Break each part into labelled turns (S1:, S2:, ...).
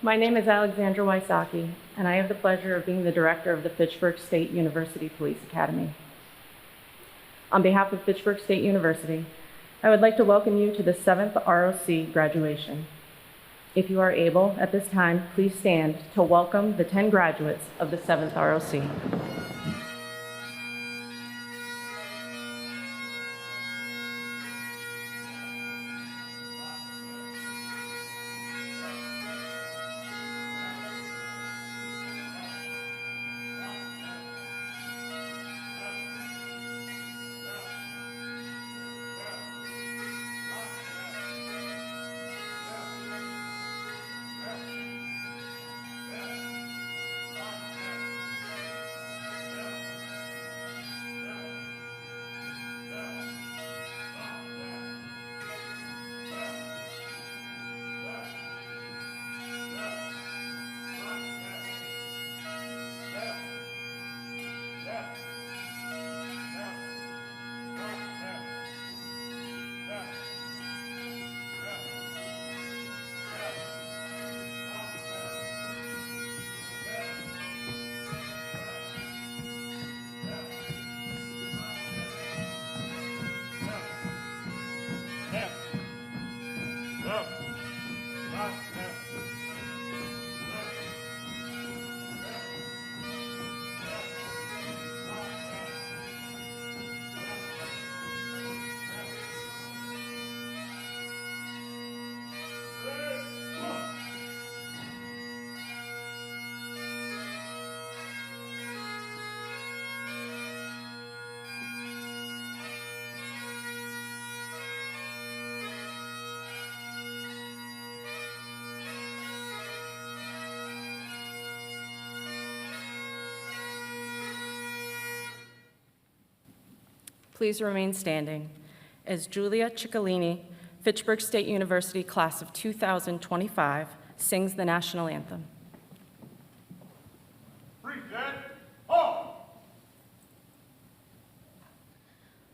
S1: My name is Andrea Wysocki, and I have the pleasure of being the director of the Fitchburg State University Police Academy. On behalf of Fitchburg State University, I would like to welcome you to the 7th ROC graduation. If you are able, at this time, please stand to welcome the 10 graduates of the 7th ROC. Please remain standing as Julia Ciccolini, Fitchburg State University class of 2025, sings the national anthem.
S2: Presided, ho!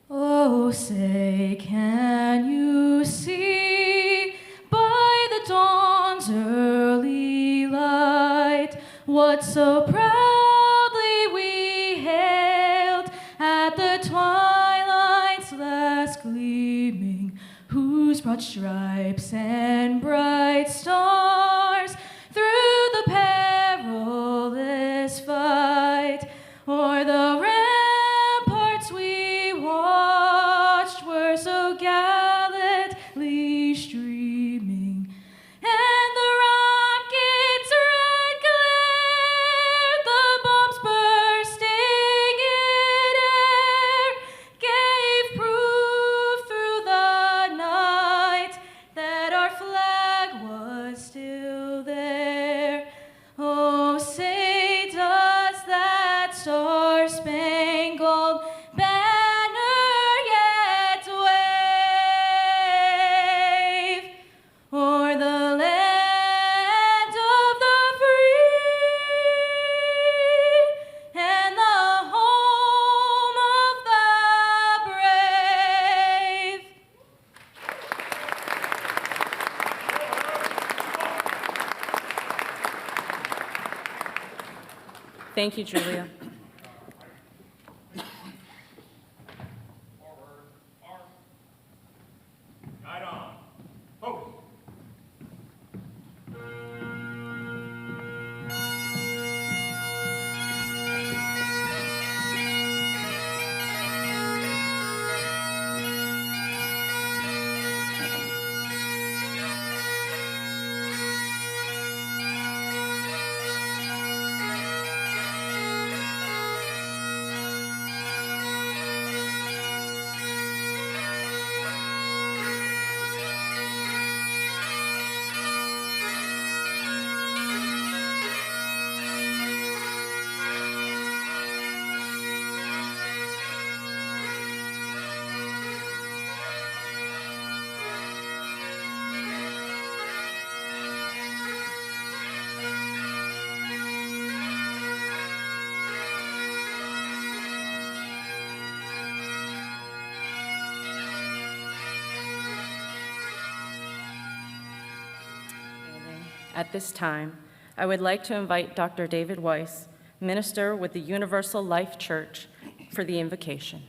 S3: Oh, say, can you see by the dawn's early light what so proudly we hailed at the twilight's last gleaming, whose broad stripes and bright stars through the perilous fight o'er the ramparts we watched were so gallantly streaming, and the rockets' red glare, the bombs bursting in air, gave proof through the night that our flag was still there. Oh, say does that star-spangled banner yet wave o'er the land of the free and the home of the brave?
S1: Thank you, Julia.
S2: Forward, arm. Guide on. Ho!
S1: At this time, I would like to invite Dr. David Weiss, minister with the Universal Life Church, for the invocation.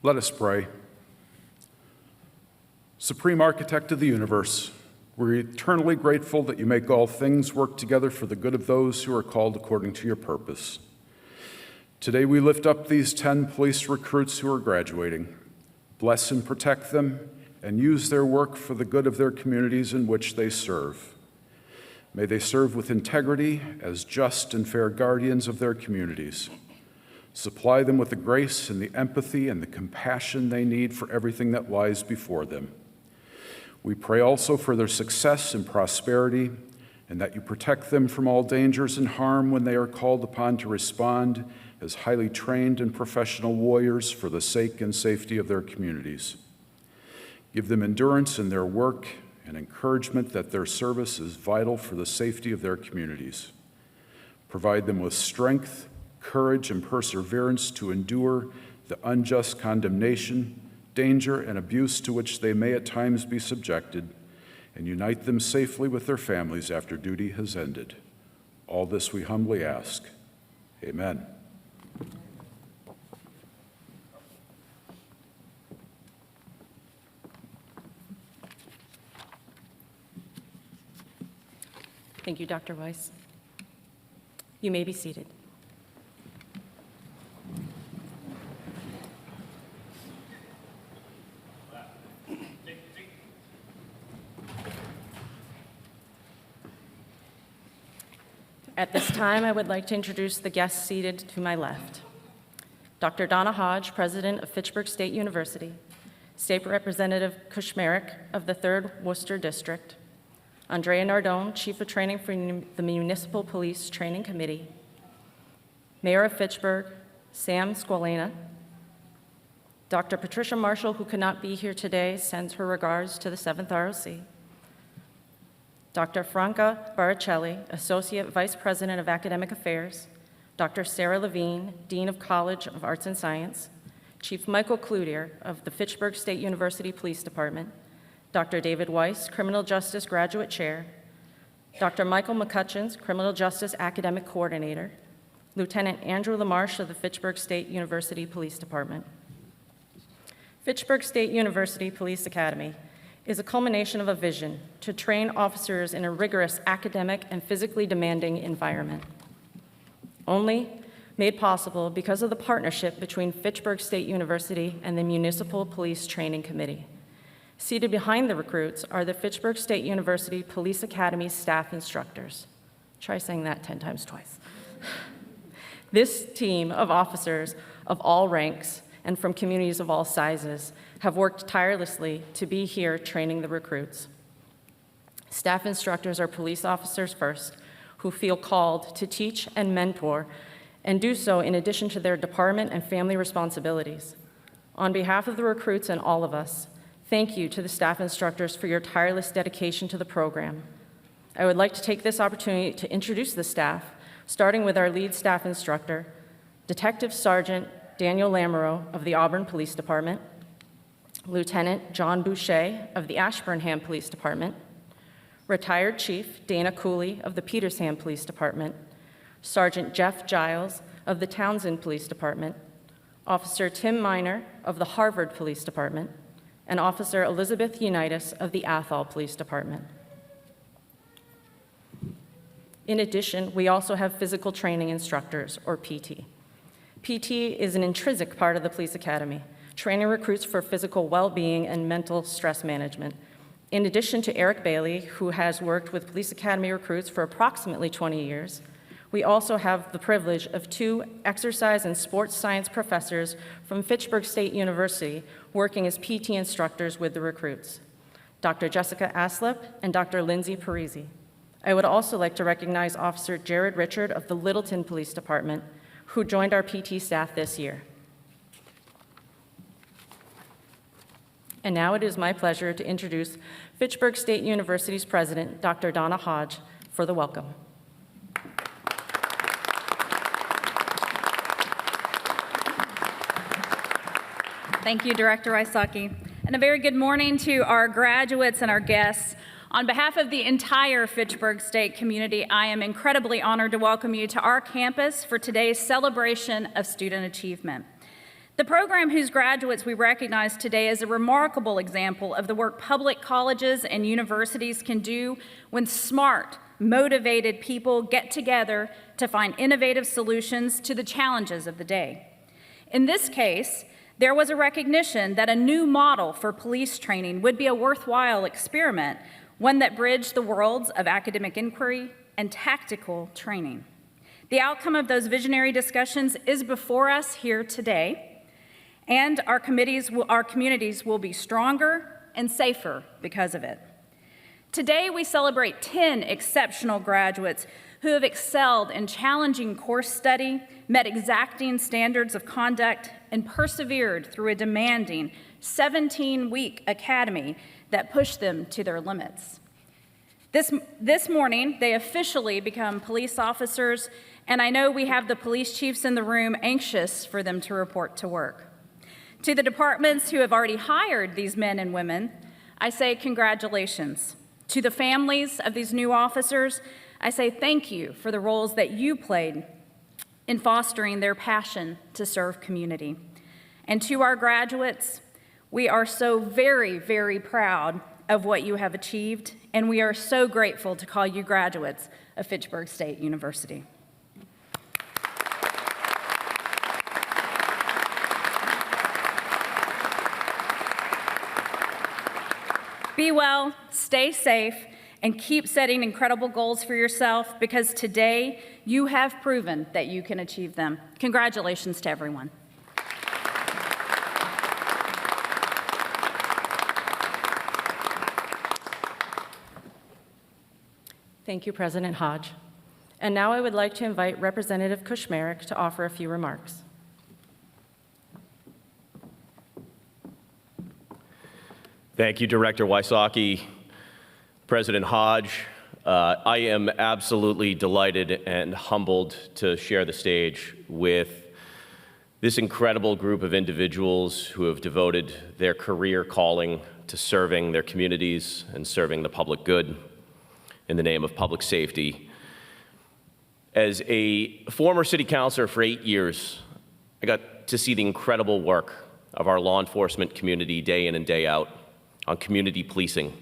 S4: Let us pray. Supreme Architect of the universe, we're eternally grateful that you make all things work together for the good of those who are called according to your purpose. Today we lift up these 10 police recruits who are graduating. Bless and protect them, and use their work for the good of their communities in which they serve. May they serve with integrity as just and fair guardians of their communities. Supply them with the grace and the empathy and the compassion they need for everything that lies before them. We pray also for their success and prosperity, and that you protect them from all dangers and harm when they are called upon to respond as highly trained and professional warriors for the sake and safety of their communities. Give them endurance in their work and encouragement that their service is vital for the safety of their communities. Provide them with strength, courage, and perseverance to endure the unjust condemnation, danger, and abuse to which they may at times be subjected, and unite them safely with their families after duty has ended. All this we humbly ask. Amen.
S1: Thank you, Dr. Weiss. You may be seated. At this time, I would like to introduce the guests seated to my left. Dr. Donna Hodge, President of Fitchburg State University, State Representative Kushmerek of the 3rd Worcester District, Andrea Nardone, Chief of Training for the Municipal Police Training Committee, Mayor of Fitchburg, Sam Squalena, Dr. Patricia Marshall, who could not be here today, sends her regards to the 7th ROC, Dr. Franca Baricelli, Associate Vice President of Academic Affairs, Dr. Sarah Levine, Dean of College of Arts and Science, Chief Michael Cloutier of the Fitchburg State University Police Department, Dr. David Weiss, Criminal Justice Graduate Chair, Dr. Michael McCutcheons, Criminal Justice Academic Coordinator, Lieutenant Andrew LaMarche of the Fitchburg State University Police Department. Fitchburg State University Police Academy is a culmination of a vision to train officers in a rigorous academic and physically demanding environment. Only made possible because of the partnership between Fitchburg State University and the Municipal Police Training Committee. Seated behind the recruits are the Fitchburg State University Police Academy staff instructors. Try saying that 10 times twice. This team of officers of all ranks and from communities of all sizes have worked tirelessly to be here training the recruits. Staff instructors are police officers first, who feel called to teach and mentor, and do so in addition to their department and family responsibilities. On behalf of the recruits and all of us, thank you to the staff instructors for your tireless dedication to the program. I would like to take this opportunity to introduce the staff, starting with our lead staff instructor, Detective Sergeant Daniel Lamoureux of the Auburn Police Department, Lieutenant John Boucher of the Ashburnham Police Department, Retired Chief Dana Cooley of the Petersham Police Department, Sergeant Jeff Giles of the Townsend Police Department, Officer Tim Miner of the Harvard Police Department, and Officer Elizabeth Unitas of the Athol Police Department. In addition, we also have physical training instructors, or PT. PT is an intrinsic part of the police academy, training recruits for physical well-being and mental stress management. In addition to Eric Bailey, who has worked with police academy recruits for approximately 20 years, we also have the privilege of 2 exercise and sports science professors from Fitchburg State University working as PT instructors with the recruits, Dr. Jessica Aslip and Dr. Lindsay Parisi. I would also like to recognize Officer Jared Richard of the Littleton Police Department, who joined our PT staff this year. And now it is my pleasure to introduce Fitchburg State University's president, Dr. Donna Hodge, for the welcome.
S3: Thank you, Director Wysocki. And a very good morning to our graduates and our guests. On behalf of the entire Fitchburg State community, I am incredibly honored to welcome you to our campus for today's celebration of student achievement. The program whose graduates we recognize today is a remarkable example of the work public colleges and universities can do when smart, motivated people get together to find innovative solutions to the challenges of the day. In this case, there was a recognition that a new model for police training would be a worthwhile experiment, one that bridged the worlds of academic inquiry and tactical training. The outcome of those visionary discussions is before us here today, and our communities will be stronger and safer because of it. Today, we celebrate 10 exceptional graduates who have excelled in challenging course study, met exacting standards of conduct, and persevered through a demanding 17-week academy that pushed them to their limits. This morning, they officially become police officers, and I know we have the police chiefs in the room anxious for them to report to work. To the departments who have already hired these men and women, I say congratulations. To the families of these new officers, I say thank you for the roles that you played in fostering their passion to serve community. And to our graduates, we are so very, very proud of what you have achieved, and we are so grateful to call you graduates of Fitchburg State University. Be well, stay safe, and keep setting incredible goals for yourself, because today you have proven that you can achieve them. Congratulations to everyone.
S1: Thank you, President Hodge. And now I would like to invite Representative Kushmerek to offer a few remarks.
S5: Thank you, Director Wysocki, President Hodge. I am absolutely delighted and humbled to share the stage with this incredible group of individuals who have devoted their career calling to serving their communities and serving the public good in the name of public safety. As a former city councilor for 8 years, I got to see the incredible work of our law enforcement community day in and day out on community policing,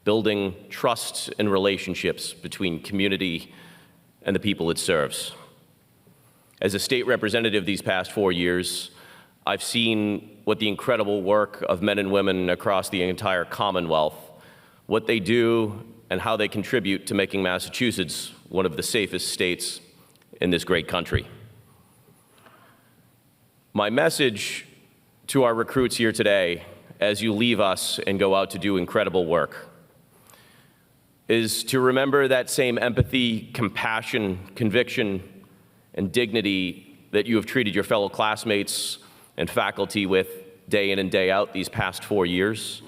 S5: building trust and relationships between community and the people it serves. As a state representative these past 4 years, I've seen what the incredible work of men and women across the entire Commonwealth, what they do and how they contribute to making Massachusetts one of the safest states in this great country. My message to our recruits here today, as you leave us and go out to do incredible work, is to remember that same empathy, compassion, conviction, and dignity that you have treated your fellow classmates and faculty with day in and day out these past 4 years,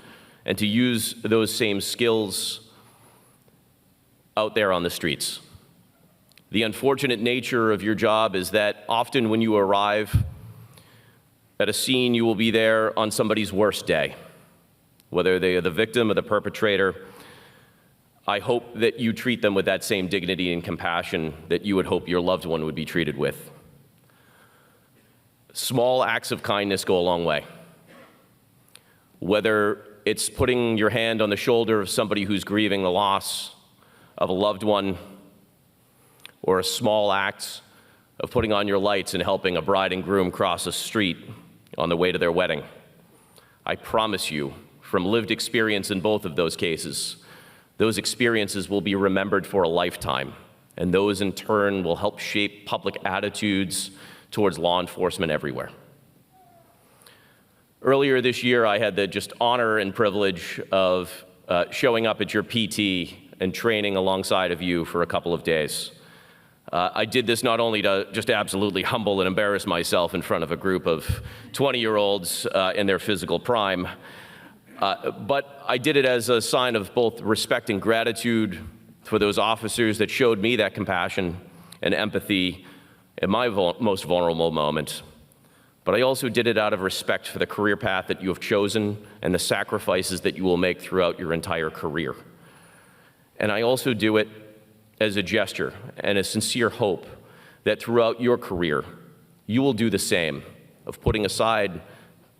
S5: and to use those same skills out there on the streets. The unfortunate nature of your job is that often when you arrive at a scene, you will be there on somebody's worst day, whether they are the victim or the perpetrator. I hope that you treat them with that same dignity and compassion that you would hope your loved one would be treated with. Small acts of kindness go a long way. Whether it's putting your hand on the shoulder of somebody who's grieving the loss of a loved one, or a small act of putting on your lights and helping a bride and groom cross a street on the way to their wedding. I promise you, from lived experience in both of those cases, those experiences will be remembered for a lifetime, and those in turn will help shape public attitudes towards law enforcement everywhere. Earlier this year, I had the just honor and privilege of showing up at your PT and training alongside of you for a couple of days. I did this not only to just absolutely humble and embarrass myself in front of a group of 20-year-olds in their physical prime, but I did it as a sign of both respect and gratitude for those officers that showed me that compassion and empathy in my most vulnerable moment, but I also did it out of respect for the career path that you have chosen and the sacrifices that you will make throughout your entire career. And I also do it as a gesture and a sincere hope that throughout your career, you will do the same, of putting aside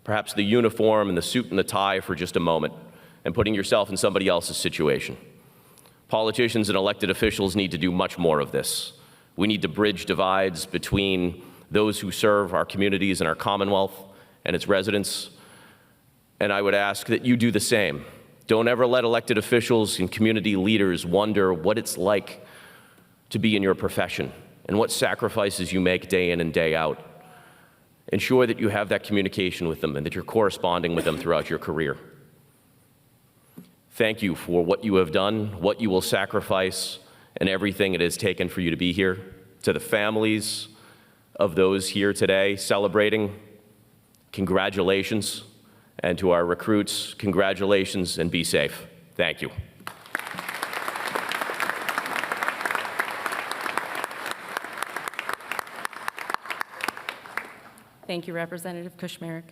S5: perhaps the uniform and the suit and the tie for just a moment and putting yourself in somebody else's situation. Politicians and elected officials need to do much more of this. We need to bridge divides between those who serve our communities and our Commonwealth and its residents. And I would ask that you do the same. Don't ever let elected officials and community leaders wonder what it's like to be in your profession and what sacrifices you make day in and day out. Ensure that you have that communication with them and that you're corresponding with them throughout your career. Thank you for what you have done, what you will sacrifice, and everything it has taken for you to be here. To the families of those here today celebrating, congratulations. And to our recruits, congratulations and be safe. Thank you.
S1: Thank you, Representative Kushmerek.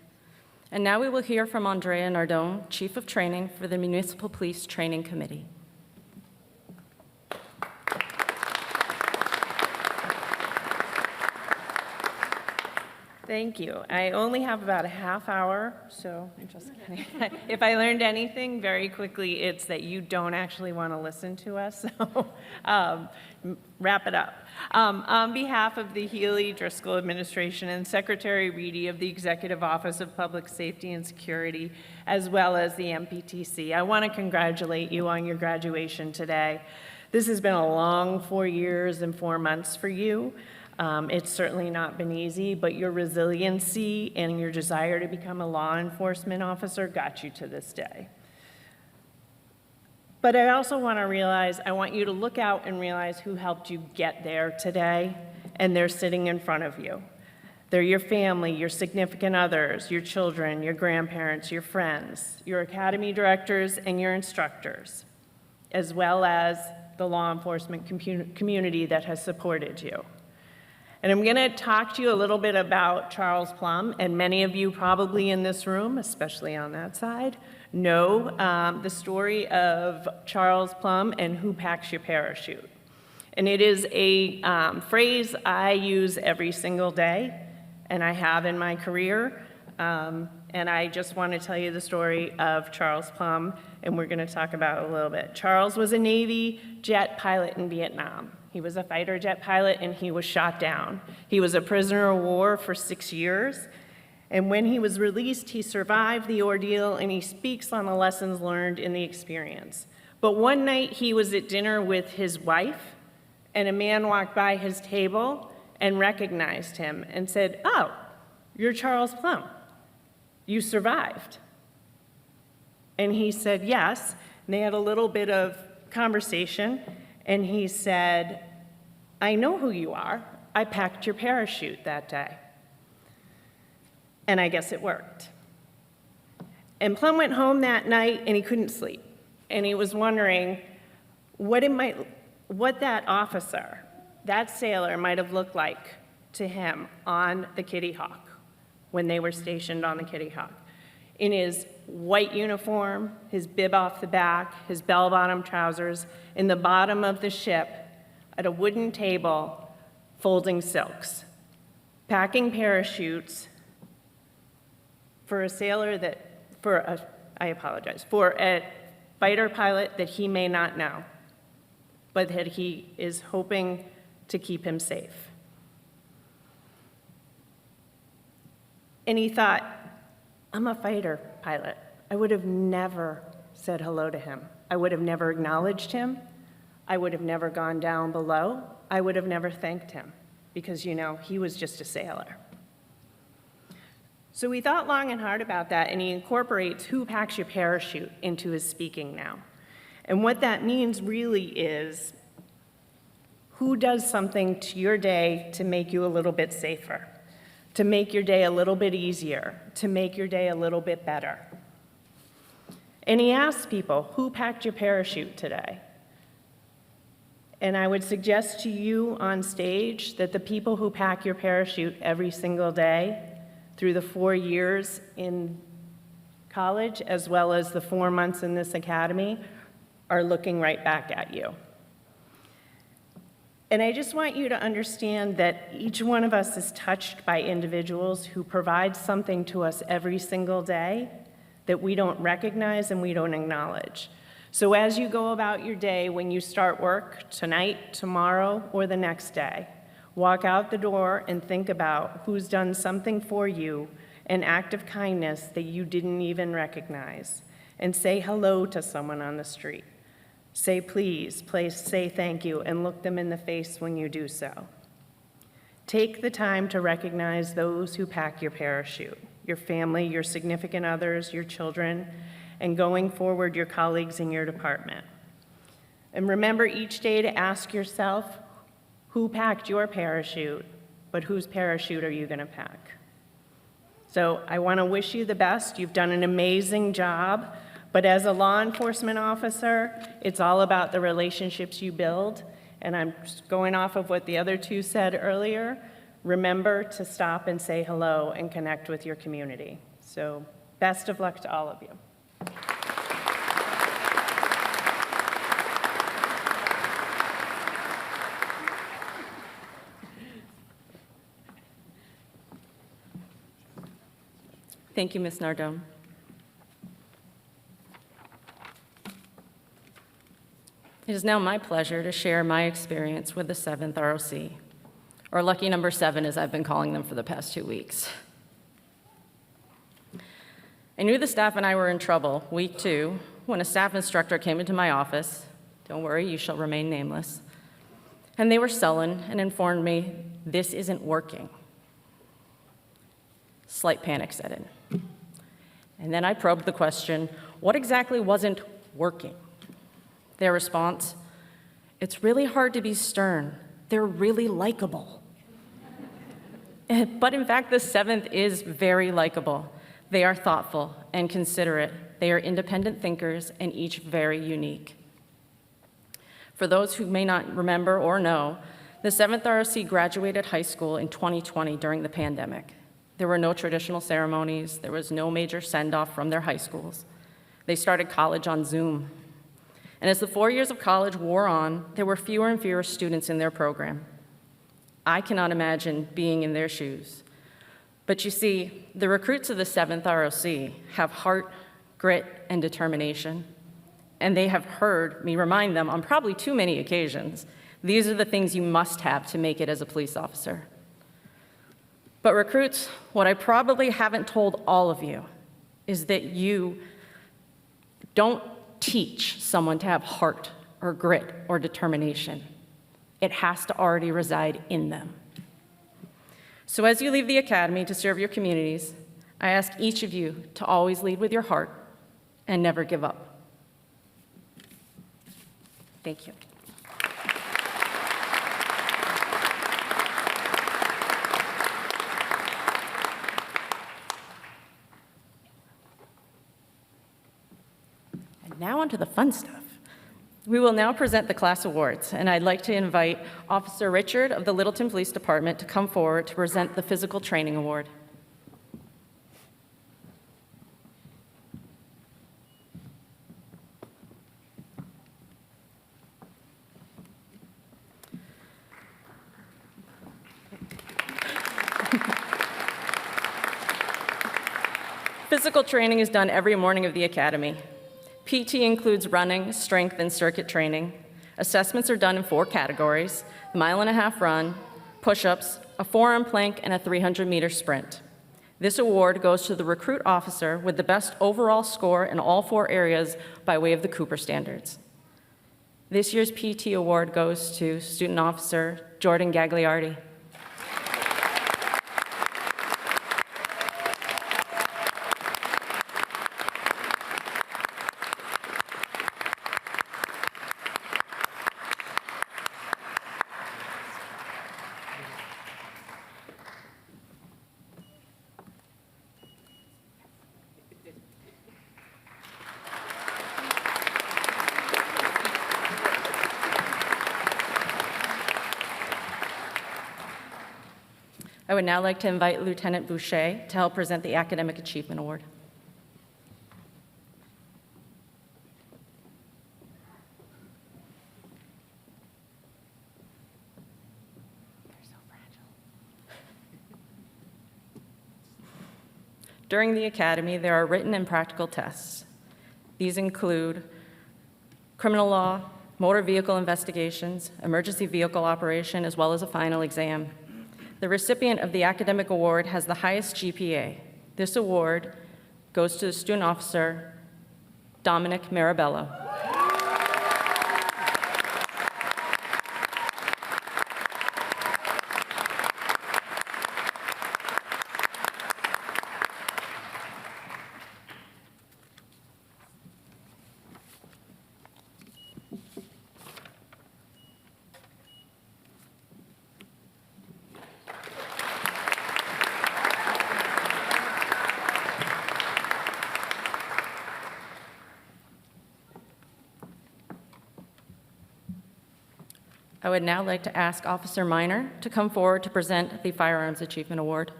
S1: And now we will hear from Andrea Nardone, Chief of Training for the Municipal Police Training Committee.
S6: Thank you. I only have about a half hour, so I'm just kidding. If I learned anything very quickly, it's that you don't actually want to listen to us, so wrap it up. On behalf of the Healy-Driscoll administration and Secretary Reedy of the Executive Office of Public Safety and Security, as well as the MPTC, I want to congratulate you on your graduation today. This has been a long 4 years and 4 months for you. It's certainly not been easy, but your resiliency and your desire to become a law enforcement officer got you to this day. But I also want you to look out and realize who helped you get there today, and they're sitting in front of you. They're your family, your significant others, your children, your grandparents, your friends, your academy directors, and your instructors, as well as the law enforcement community that has supported you. And I'm going to talk to you a little bit about Charles Plumb, and many of you probably in this room, especially on that side, know the story of Charles Plumb and who packs your parachute. And it is a phrase I use every single day, and I have in my career. And I just want to tell you the story of Charles Plumb, and we're going to talk about it a little bit. Charles was a Navy jet pilot in Vietnam. He was a fighter jet pilot, and he was shot down. He was a prisoner of war for 6 years, and when he was released, he survived the ordeal, and he speaks on the lessons learned in the experience. But one night, he was at dinner with his wife, and a man walked by his table and recognized him and said, "Oh, you're Charles Plumb. You survived." And he said, "Yes." And they had a little bit of conversation, and he said, "I know who you are. I packed your parachute that day." And I guess it worked. And Plumb went home that night, and he couldn't sleep. And he was wondering what that officer, that sailor, might have looked like to him on the Kitty Hawk when they were stationed on the Kitty Hawk. In his white uniform, his bib off the back, his bell-bottom trousers, in the bottom of the ship, at a wooden table, folding silks, packing parachutes for a fighter pilot that he may not know, but that he is hoping to keep him safe. And he thought, I'm a fighter pilot. I would have never said hello to him. I would have never acknowledged him. I would have never gone down below. I would have never thanked him because, he was just a sailor. So he thought long and hard about that, and he incorporates who packs your parachute into his speaking now. And what that means really is who does something to your day to make you a little bit safer, to make your day a little bit easier, to make your day a little bit better. And he asked people, who packed your parachute today? And I would suggest to you on stage that the people who pack your parachute every single day, through the 4 years in college, as well as the 4 months in this academy, are looking right back at you. And I just want you to understand that each one of us is touched by individuals who provide something to us every single day that we don't recognize and we don't acknowledge. So as you go about your day, when you start work tonight, tomorrow, or the next day, walk out the door and think about who's done something for you, an act of kindness that you didn't even recognize, and say hello to someone on the street. Say please, say thank you, and look them in the face when you do so. Take the time to recognize those who pack your parachute, your family, your significant others, your children, and going forward, your colleagues in your department. And remember each day to ask yourself, who packed your parachute, but whose parachute are you going to pack? So I want to wish you the best. You've done an amazing job. But as a law enforcement officer, it's all about the relationships you build. And I'm just going off of what the other two said earlier. Remember to stop and say hello and connect with your community. So best of luck to all of you.
S1: Thank you, Ms. Nardone. It is now my pleasure to share my experience with the 7th ROC, or lucky number 7 as I've been calling them for the past 2 weeks. I knew the staff and I were in trouble week 2 when a staff instructor came into my office. Don't worry, you shall remain nameless. And they were sullen and informed me, this isn't working. Slight panic set in. And then I probed the question, what exactly wasn't working? Their response, it's really hard to be stern. They're really likable. But in fact, the 7th is very likable. They are thoughtful and considerate. They are independent thinkers and each very unique. For those who may not remember or know, the 7th ROC graduated high school in 2020 during the pandemic. There were no traditional ceremonies. There was no major send-off from their high schools. They started college on Zoom. And as the 4 years of college wore on, there were fewer and fewer students in their program. I cannot imagine being in their shoes. But you see, the recruits of the 7th ROC have heart, grit, and determination. And they have heard me remind them on probably too many occasions, these are the things you must have to make it as a police officer. But recruits, what I probably haven't told all of you is that you don't teach someone to have heart or grit or determination. It has to already reside in them. So as you leave the academy to serve your communities, I ask each of you to always lead with your heart and never give up. Thank you. Now on to the fun stuff. We will now present the class awards, and I'd like to invite Officer Richard of the Littleton Police Department to come forward to present the Physical Training Award. Physical training is done every morning of the academy. PT includes running, strength, and circuit training. Assessments are done in 4 categories: the 1.5-mile run, push-ups, a 4-arm plank, and a 300-meter sprint. This award goes to the recruit officer with the best overall score in all 4 areas by way of the Cooper standards. This year's PT award goes to Student Officer Jordan Gagliardi. I would now like to invite Lieutenant Boucher to help present the Academic Achievement Award. During the Academy, there are written and practical tests. These include criminal law, motor vehicle investigations, emergency vehicle operation, as well as a final exam. The recipient of the academic award has the highest GPA. This award goes to the student officer, Dominic Marabello. I would now like to ask Officer Minor to come forward to present the Firearms Achievement Award.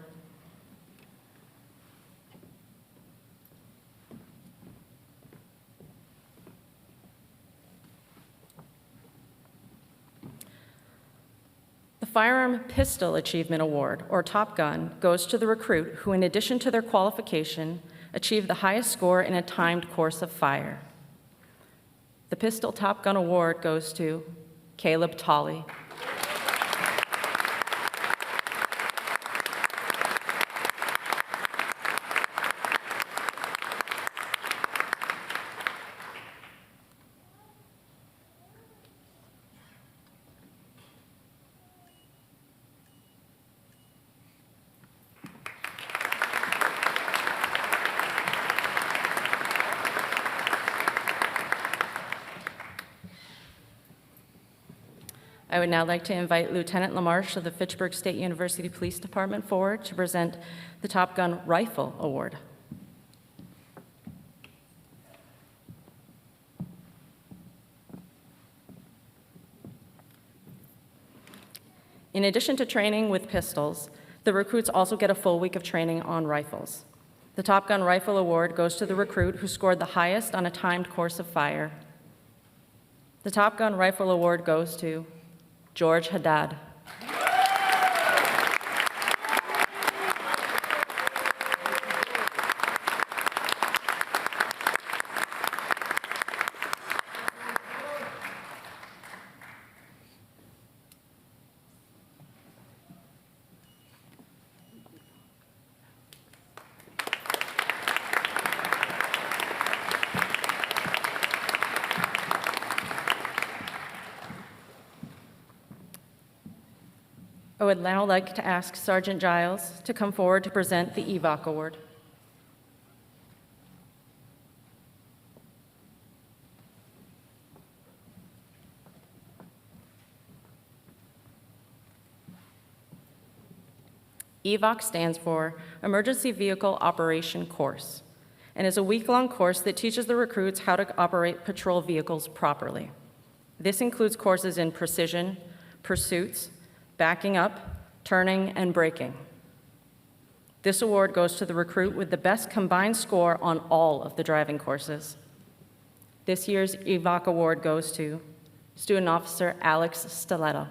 S1: The Firearm Pistol Achievement Award, or Top Gun, goes to the recruit who, in addition to their qualification, achieved the highest score in a timed course of fire. The Pistol Top Gun Award goes to Caleb Tolley. I would now like to invite Lieutenant LaMarche of the Fitchburg State University Police Department forward to present the Top Gun Rifle Award. In addition to training with pistols, the recruits also get a full week of training on rifles. The Top Gun Rifle Award goes to the recruit who scored the highest on a timed course of fire. The Top Gun Rifle Award goes to George Haddad. I would now like to ask Sergeant Giles to come forward to present the EVOC Award. EVOC stands for Emergency Vehicle Operation Course and is a week-long course that teaches the recruits how to operate patrol vehicles properly. This includes courses in precision, pursuits, backing up, turning, and braking. This award goes to the recruit with the best combined score on all of the driving courses. This year's EVOC award goes to Student Officer Alex Stiletto.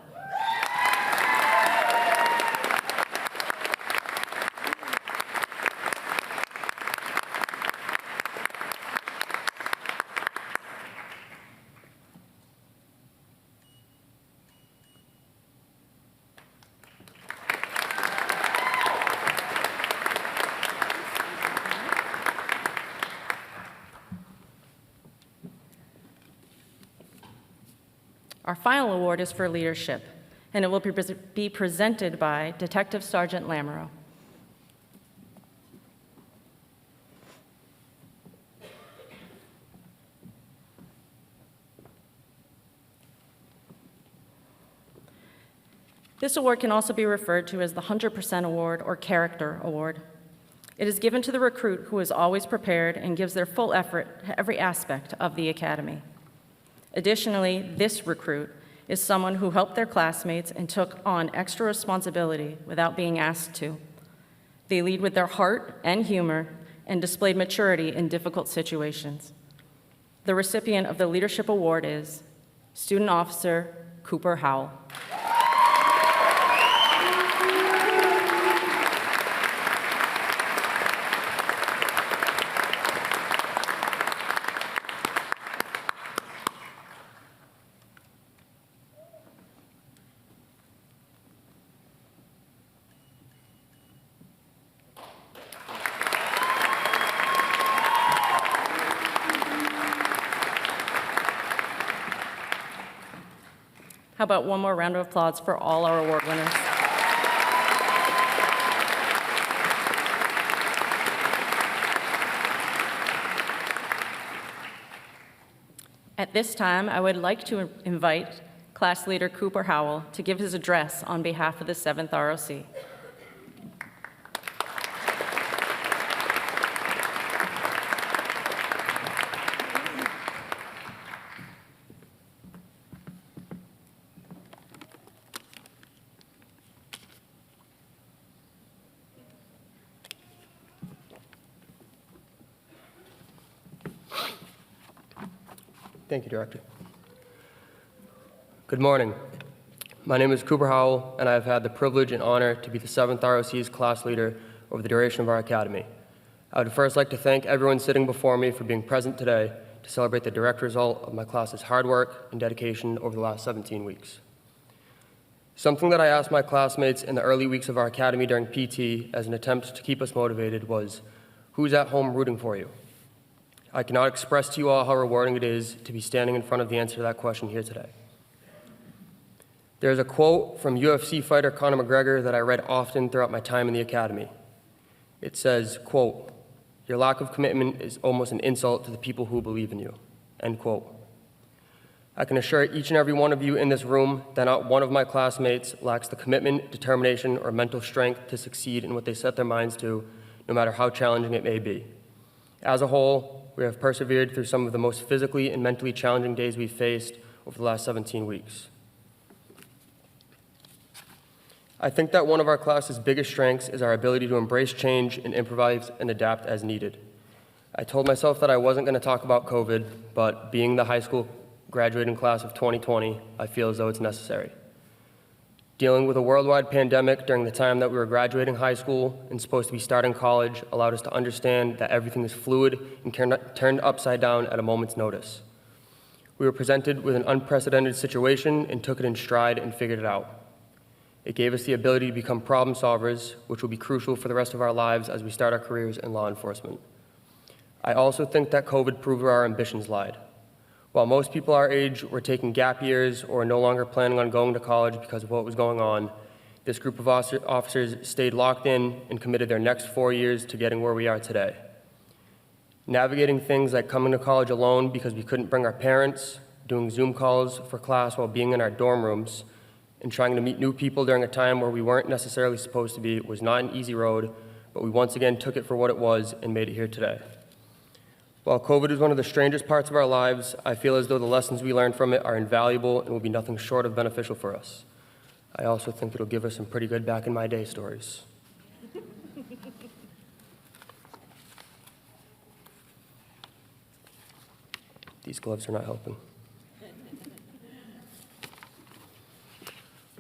S1: Our final award is for leadership, and it will be presented by Detective Sergeant Lamoureux. This award can also be referred to as the 100% Award or Character Award. It is given to the recruit who is always prepared and gives their full effort to every aspect of the academy. Additionally, this recruit is someone who helped their classmates and took on extra responsibility without being asked to. They lead with their heart and humor and displayed maturity in difficult situations. The recipient of the Leadership Award is Student Officer Cooper Howell. How about one more round of applause for all our award winners? At this time, I would like to invite Class Leader Cooper Howell to give his address on behalf of the 7th ROC.
S7: Thank you, Director. Good morning. My name is Cooper Howell, and I have had the privilege and honor to be the 7th ROC's class leader over the duration of our academy. I would first like to thank everyone sitting before me for being present today to celebrate the direct result of my class's hard work and dedication over the last 17 weeks. Something that I asked my classmates in the early weeks of our academy during PT as an attempt to keep us motivated was, who's at home rooting for you? I cannot express to you all how rewarding it is to be standing in front of the answer to that question here today. There's a quote from UFC fighter Conor McGregor that I read often throughout my time in the academy. It says, quote, "Your lack of commitment is almost an insult to the people who believe in you," end quote. I can assure each and every one of you in this room that not one of my classmates lacks the commitment, determination, or mental strength to succeed in what they set their minds to, no matter how challenging it may be. As a whole, we have persevered through some of the most physically and mentally challenging days we've faced over the last 17 weeks. I think that one of our class's biggest strengths is our ability to embrace change and improvise and adapt as needed. I told myself that I wasn't going to talk about COVID, but being the high school graduating class of 2020, I feel as though it's necessary. Dealing with a worldwide pandemic during the time that we were graduating high school and supposed to be starting college allowed us to understand that everything is fluid and turned upside down at a moment's notice. We were presented with an unprecedented situation and took it in stride and figured it out. It gave us the ability to become problem solvers, which will be crucial for the rest of our lives as we start our careers in law enforcement. I also think that COVID proved where our ambitions lied. While most people our age were taking gap years or no longer planning on going to college because of what was going on, this group of officers stayed locked in and committed their next 4 years to getting where we are today. Navigating things like coming to college alone because we couldn't bring our parents, doing Zoom calls for class while being in our dorm rooms, and trying to meet new people during a time where we weren't necessarily supposed to be was not an easy road, but we once again took it for what it was and made it here today. While COVID is one of the strangest parts of our lives, I feel as though the lessons we learned from it are invaluable and will be nothing short of beneficial for us. I also think it'll give us some pretty good back in my day stories. These gloves are not helping.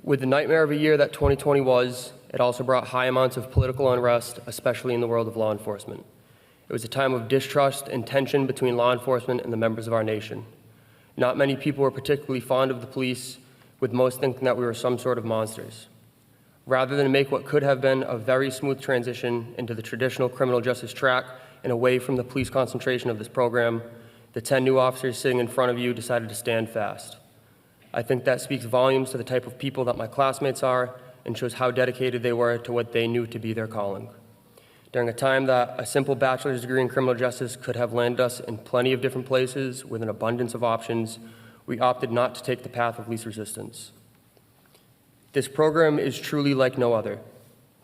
S7: With the nightmare of a year that 2020 was, it also brought high amounts of political unrest, especially in the world of law enforcement. It was a time of distrust and tension between law enforcement and the members of our nation. Not many people were particularly fond of the police, with most thinking that we were some sort of monsters. Rather than make what could have been a very smooth transition into the traditional criminal justice track and away from the police concentration of this program, the 10 new officers sitting in front of you decided to stand fast. I think that speaks volumes to the type of people that my classmates are and shows how dedicated they were to what they knew to be their calling. During a time that a simple bachelor's degree in criminal justice could have landed us in plenty of different places with an abundance of options, we opted not to take the path of least resistance. This program is truly like no other.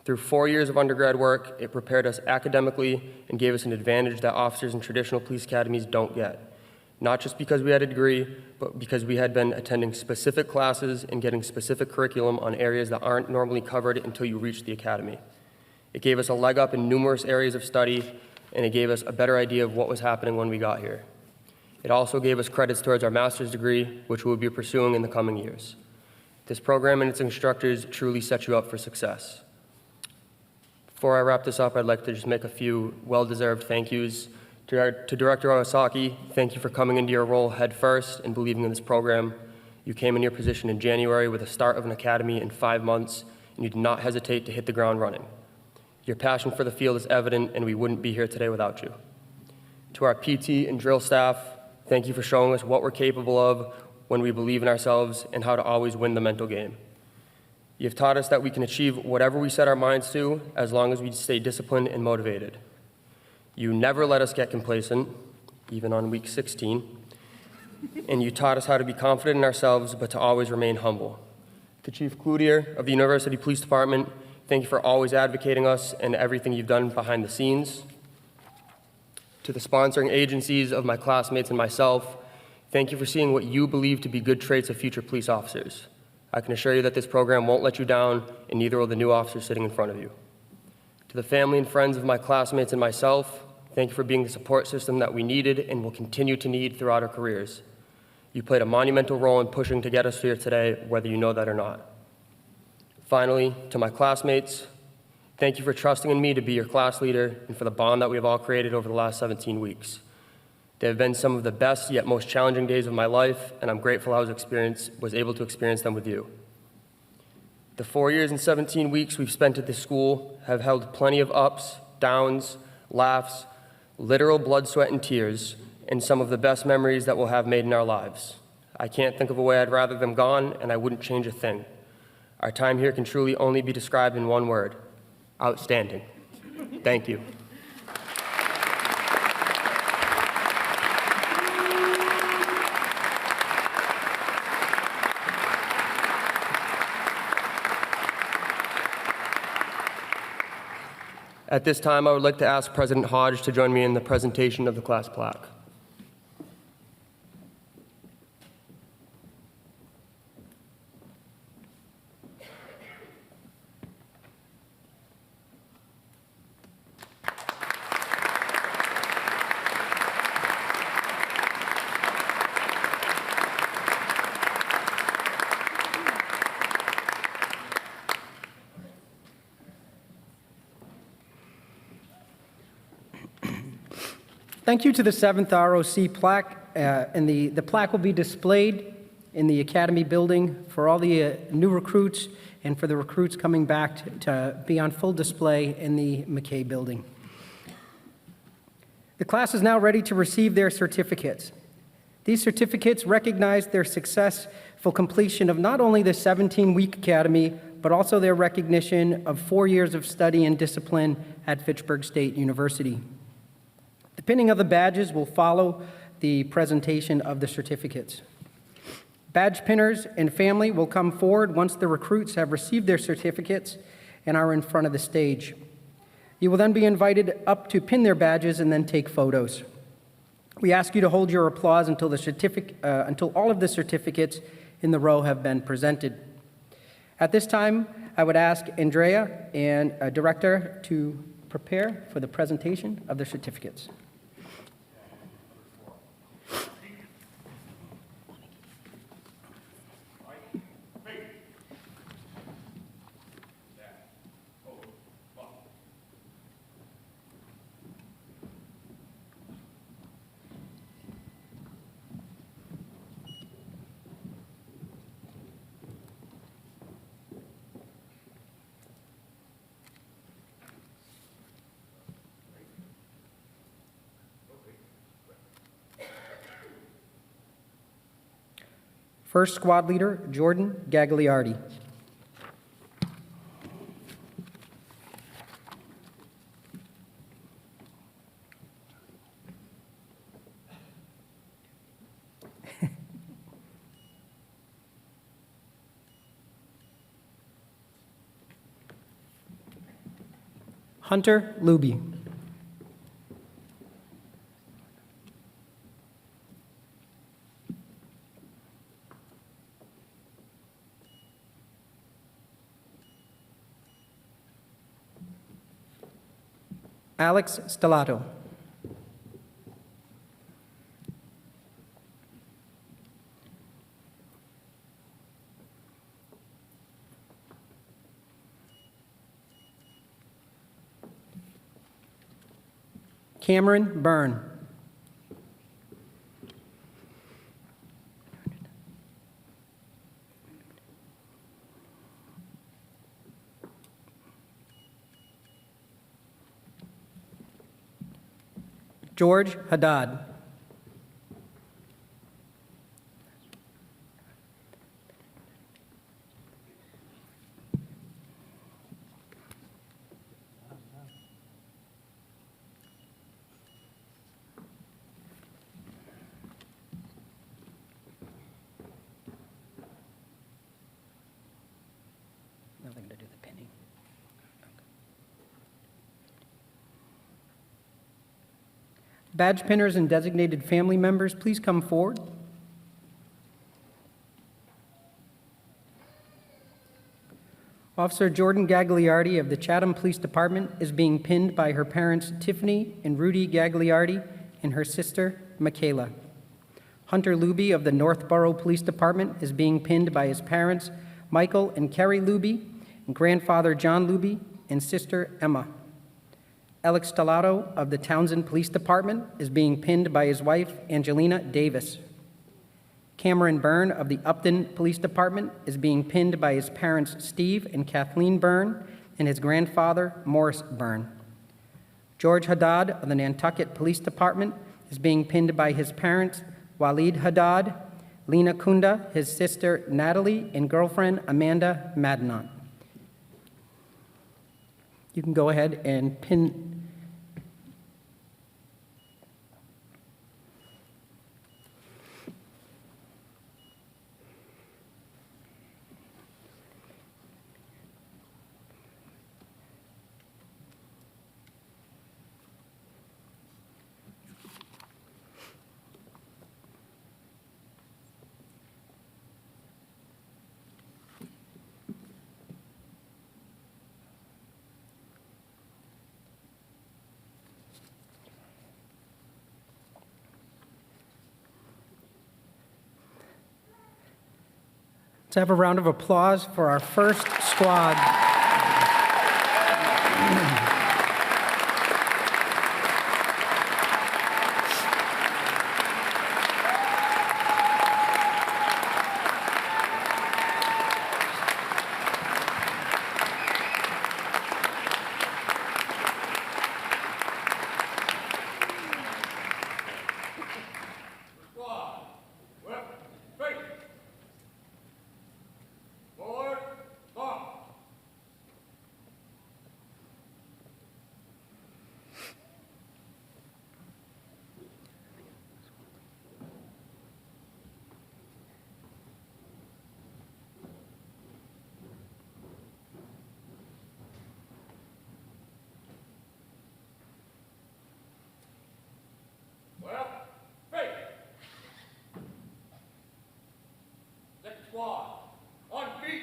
S7: Through 4 years of undergrad work, it prepared us academically and gave us an advantage that officers in traditional police academies don't get. not just because we had a degree, but because we had been attending specific classes and getting specific curriculum on areas that aren't normally covered until you reach the academy. It gave us a leg up in numerous areas of study, and it gave us a better idea of what was happening when we got here. It also gave us credits towards our master's degree, which we'll be pursuing in the coming years. This program and its instructors truly set you up for success. Before I wrap this up, I'd like to just make a few well-deserved thank yous. To Director Ola Wysocki, thank you for coming into your role head first and believing in this program. You came in your position in January with the start of an academy in 5 months, and you did not hesitate to hit the ground running. Your passion for the field is evident, and we wouldn't be here today without you. To our PT and drill staff, thank you for showing us what we're capable of when we believe in ourselves and how to always win the mental game. You've taught us that we can achieve whatever we set our minds to as long as we stay disciplined and motivated. You never let us get complacent, even on week 16, and you taught us how to be confident in ourselves but to always remain humble. To Chief Cloutier of the University Police Department, thank you for always advocating us and everything you've done behind the scenes. To the sponsoring agencies of my classmates and myself, thank you for seeing what you believe to be good traits of future police officers. I can assure you that this program won't let you down, and neither will the new officers sitting in front of you. To the family and friends of my classmates and myself, thank you for being the support system that we needed and will continue to need throughout our careers. You played a monumental role in pushing to get us here today, whether you know that or not. Finally, to my classmates, thank you for trusting in me to be your class leader and for the bond that we have all created over the last 17 weeks. They have been some of the best yet most challenging days of my life, and I'm grateful I was able to experience them with you. The 4 years and 17 weeks we've spent at this school have held plenty of ups, downs, laughs, literal blood, sweat, and tears, and some of the best memories that we'll have made in our lives. I can't think of a way I'd rather them gone, and I wouldn't change a thing. Our time here can truly only be described in one word: outstanding. Thank you. At this time, I would like to ask President Hodge to join me in the presentation of the class plaque.
S8: Thank you to the 7th ROC plaque, and the plaque will be displayed in the Academy building for all the new recruits and for the recruits coming back to be on full display in the McKay building. The class is now ready to receive their certificates. These certificates recognize their successful completion of not only the 17-week academy, but also their recognition of 4 years of study and discipline at Fitchburg State University. The pinning of the badges will follow the presentation of the certificates. Badge pinners and family will come forward once the recruits have received their certificates and are in front of the stage. You will then be invited up to pin their badges and then take photos. We ask you to hold your applause until all of the certificates in the row have been presented. At this time, I would ask Andrea and Director to prepare for the presentation of the certificates. First Squad Leader, Jordan Gagliardi. Hunter Luby. Alex Stellato. Cameron Byrne. George Haddad. Nothing to do with the pinning. Badge pinners and designated family members, please come forward. Officer Jordan Gagliardi of the Chatham Police Department is being pinned by her parents Tiffany and Rudy Gagliardi and her sister Michaela. Hunter Luby of the Northborough Police Department is being pinned by his parents Michael and Kerry Luby and grandfather John Luby and sister Emma. Alex Stellato of the Townsend Police Department is being pinned by his wife Angelina Davis. Cameron Byrne of the Upton Police Department is being pinned by his parents Steve and Kathleen Byrne and his grandfather Morris Byrne. George Haddad of the Nantucket Police Department is being pinned by his parents Walid Haddad, Lena Kunda, his sister Natalie, and girlfriend Amanda Madnant. You can go ahead and pin. Let's have a round of applause for our first squad.
S2: Squad. Left, face. Forward, march. Left, face. Second squad, on feet.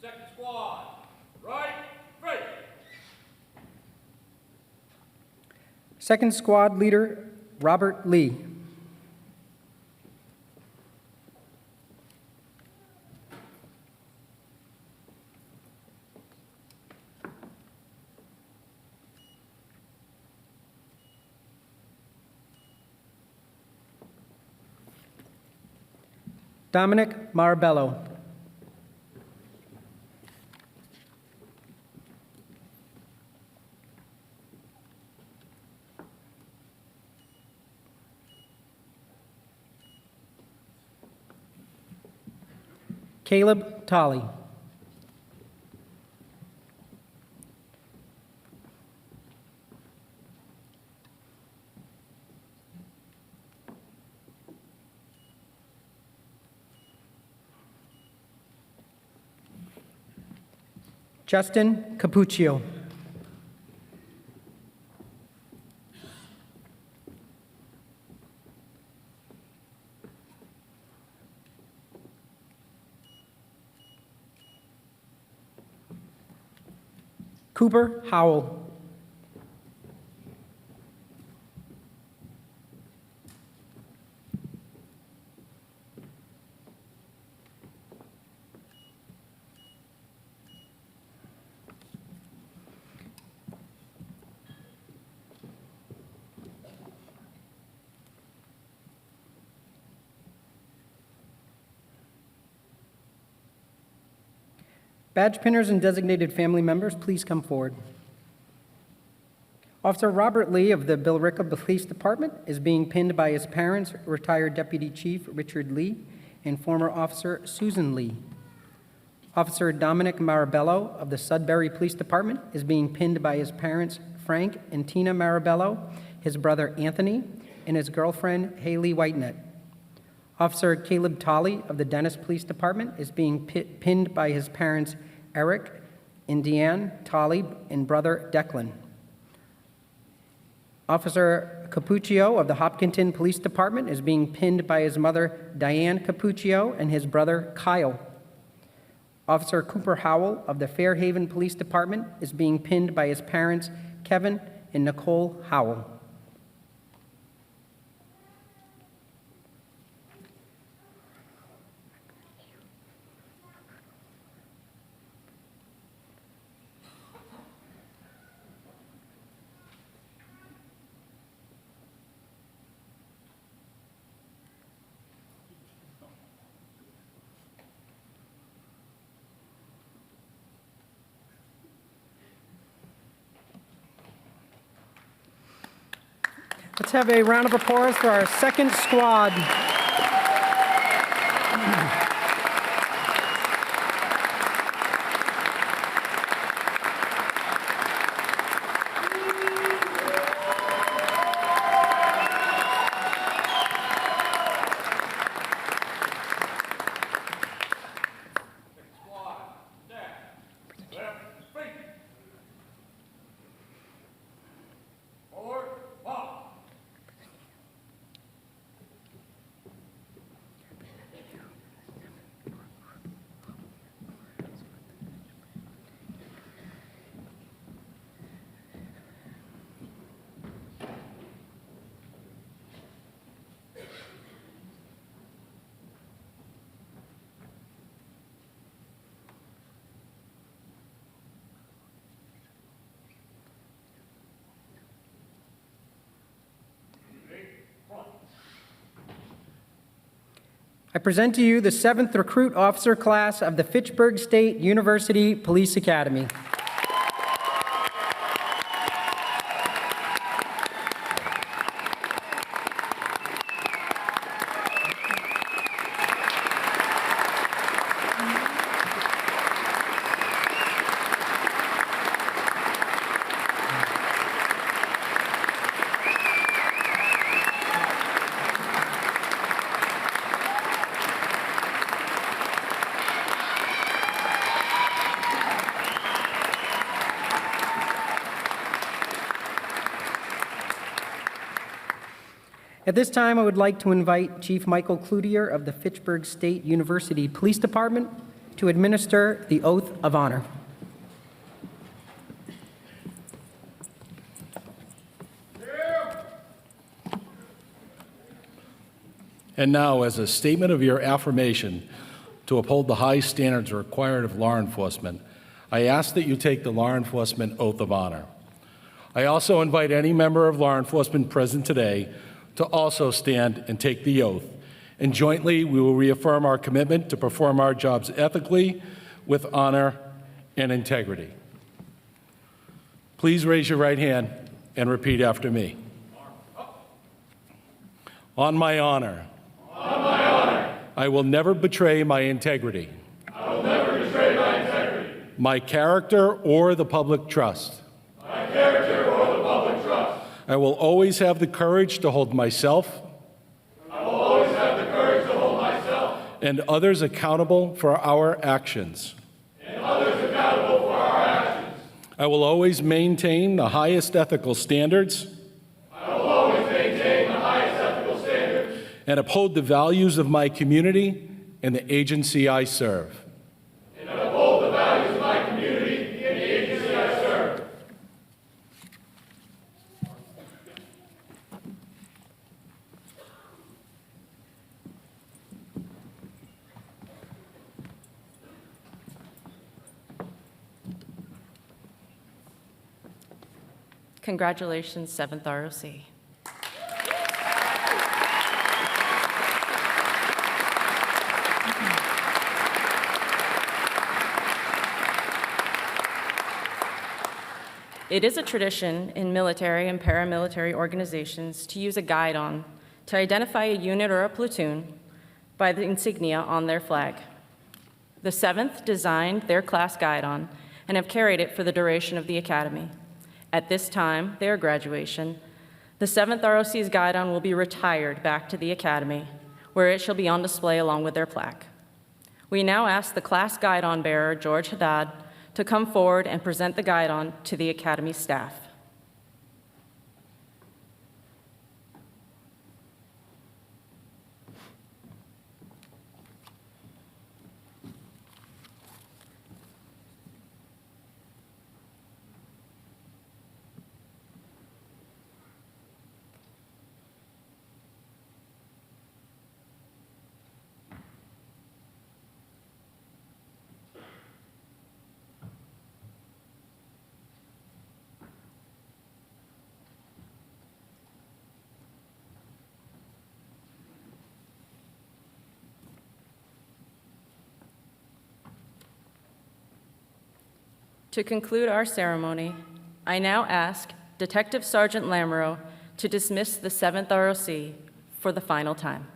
S2: Second squad, right, face.
S8: Second squad leader, Robert Lee. Dominic Marabello. Caleb Tolley. Justin Capuccio. Cooper Howell. Badge pinners and designated family members, please come forward. Officer Robert Lee of the Billerica Police Department is being pinned by his parents, retired Deputy Chief Richard Lee and former Officer Susan Lee. Officer Dominic Marabello of the Sudbury Police Department is being pinned by his parents, Frank and Tina Marabello, his brother Anthony, and his girlfriend Haley Whitenet. Officer Caleb Tolley of the Dennis Police Department is being pinned by his parents, Eric and Deanne Tolley, and brother Declan. Officer Capuccio of the Hopkinton Police Department is being pinned by his mother, Diane Capuccio, and his brother, Kyle. Officer Cooper Howell of the Fairhaven Police Department is being pinned by his parents, Kevin and Nicole Howell. Let's have a round of applause for our second squad. I present to you the 7th recruit officer class of the Fitchburg State University Police Academy. At this time, I would like to invite Chief Michael Cloutier of the Fitchburg State University Police Department to administer the oath of honor.
S9: And now, as a statement of your affirmation to uphold the high standards required of law enforcement, I ask that you take the law enforcement oath of honor. I also invite any member of law enforcement present today to also stand and take the oath. And jointly, we will reaffirm our commitment to perform our jobs ethically, with honor and integrity. Please raise your right hand and repeat after me. On my honor.
S2: On my honor.
S9: I will never betray my integrity.
S2: I will never betray my integrity.
S9: My character or the public trust.
S2: My character or the public trust.
S9: I will always have the courage to hold myself.
S2: I will always have the courage to hold myself.
S9: And others accountable for our actions.
S2: And others accountable for our actions.
S9: I will always maintain the highest ethical standards.
S2: I will always maintain the highest ethical standards.
S9: And uphold the values of my community and the agency I serve.
S2: And uphold the values of my community and the agency I serve.
S1: Congratulations, 7th ROC. It is a tradition in military and paramilitary organizations to use a guidon to identify a unit or a platoon by the insignia on their flag. The 7th designed their class guidon and have carried it for the duration of the academy. At this time, their graduation, the 7th ROC's guidon will be retired back to the academy, where it shall be on display along with their plaque. We now ask the class guidon bearer, George Haddad, to come forward and present the guidon to the academy staff. To conclude our ceremony, I now ask Detective Sergeant Lamoureux to dismiss the 7th ROC for the final time.